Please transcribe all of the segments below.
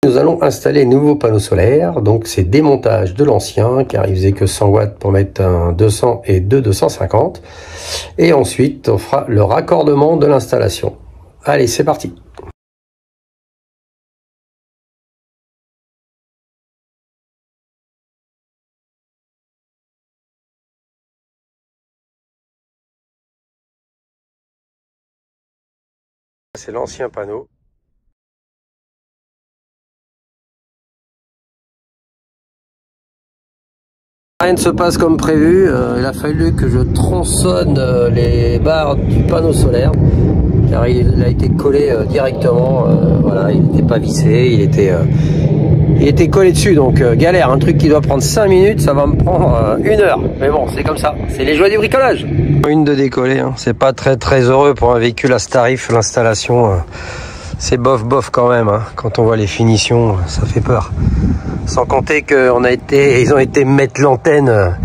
Nous allons installer un nouveau panneau solaire, donc c'est démontage de l'ancien car il faisait que 100 watts pour mettre un 200 et 250. Et ensuite on fera le raccordement de l'installation. Allez, c'est parti. C'est l'ancien panneau. Rien ne se passe comme prévu, il a fallu que je tronçonne les barres du panneau solaire car il a été collé directement, voilà, il n'était pas vissé, il était collé dessus, donc galère, un truc qui doit prendre 5 minutes, ça va me prendre 1 heure, mais bon, c'est comme ça, c'est les joies du bricolage. Une de décoller, hein. C'est pas très heureux pour un véhicule à ce tarif, l'installation, c'est bof quand même, hein. Quand on voit les finitions, ça fait peur. Sans compter qu'ils ont été mettre l'antenne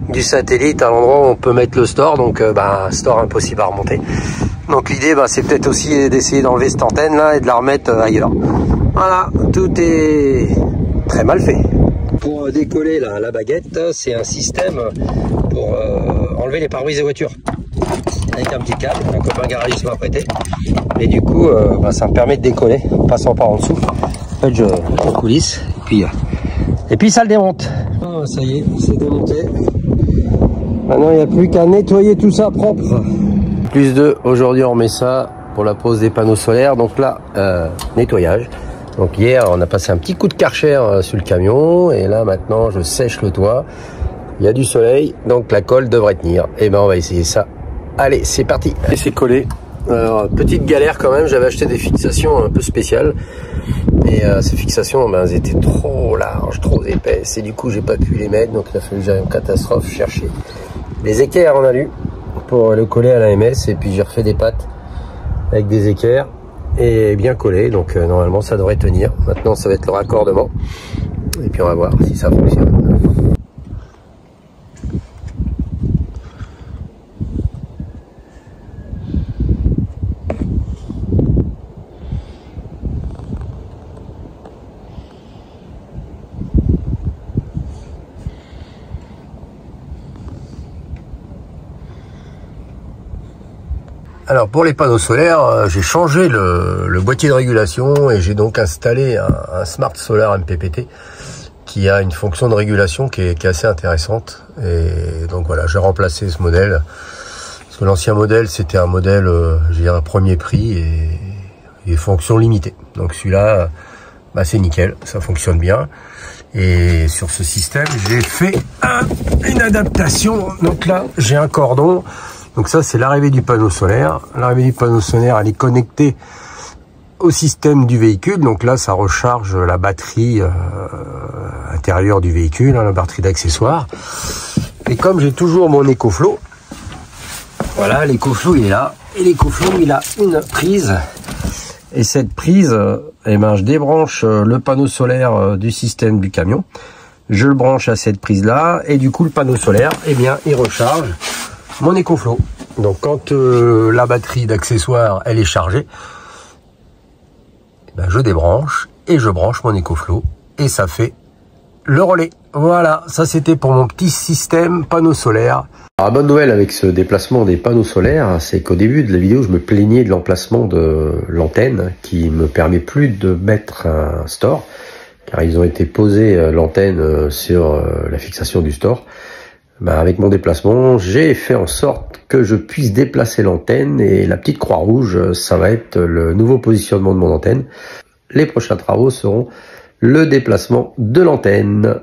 du satellite à l'endroit où on peut mettre le store, donc store impossible à remonter. Donc l'idée c'est peut-être aussi d'essayer d'enlever cette antenne là et de la remettre ailleurs. Voilà, tout est très mal fait. Pour décoller la baguette, c'est un système pour enlever les pare-brises des voitures. Avec un petit câble, un copain garagiste m'a prêté. Et du coup, ça me permet de décoller en passant par en dessous. En fait, je coulisse et puis ça le démonte. Ah, ça y est, c'est démonté. Maintenant, il n'y a plus qu'à nettoyer tout ça propre. Plus de, aujourd'hui, on met ça pour la pose des panneaux solaires. Donc là, nettoyage. Donc hier, on a passé un petit coup de Karcher sur le camion. Et là, maintenant, je sèche le toit. Il y a du soleil, donc la colle devrait tenir. Et on va essayer ça. Allez, c'est parti. Et c'est collé. Alors, petite galère quand même, j'avais acheté des fixations un peu spéciales. Et ces fixations, elles étaient trop larges, trop épaisses. Et du coup, j'ai pas pu les mettre. Donc il a fallu que j'aille en catastrophe chercher des équerres en alu pour le coller à l'AMS. Et puis j'ai refait des pattes avec des équerres et bien collé. Donc normalement, ça devrait tenir. Maintenant, ça va être le raccordement. Et puis on va voir si ça fonctionne. Alors pour les panneaux solaires, j'ai changé le boîtier de régulation et j'ai donc installé un Smart Solar MPPT qui a une fonction de régulation qui est assez intéressante. Et donc voilà, j'ai remplacé ce modèle parce que l'ancien modèle c'était un modèle, j'ai un premier prix et fonction limitée. Donc celui-là, c'est nickel, ça fonctionne bien. Et sur ce système, j'ai fait une adaptation. Donc là, j'ai un cordon. Donc ça, c'est l'arrivée du panneau solaire. L'arrivée du panneau solaire, elle est connectée au système du véhicule. Donc là, ça recharge la batterie intérieure du véhicule, la batterie d'accessoires. Et comme j'ai toujours mon EcoFlow, voilà, l'EcoFlow, il est là. Et l'EcoFlow, il a une prise. Et cette prise, je débranche le panneau solaire du système du camion. Je le branche à cette prise-là. Et du coup, le panneau solaire, il recharge mon EcoFlow. Donc quand la batterie d'accessoires elle est chargée, je débranche et je branche mon EcoFlow et ça fait le relais. Voilà, ça c'était pour mon petit système panneau solaire. Alors, la bonne nouvelle avec ce déplacement des panneaux solaires, c'est qu'au début de la vidéo, je me plaignais de l'emplacement de l'antenne qui me permet plus de mettre un store, car ils ont été posés l'antenne sur la fixation du store. Avec mon déplacement, j'ai fait en sorte que je puisse déplacer l'antenne et la petite croix rouge, ça va être le nouveau positionnement de mon antenne. Les prochains travaux seront le déplacement de l'antenne.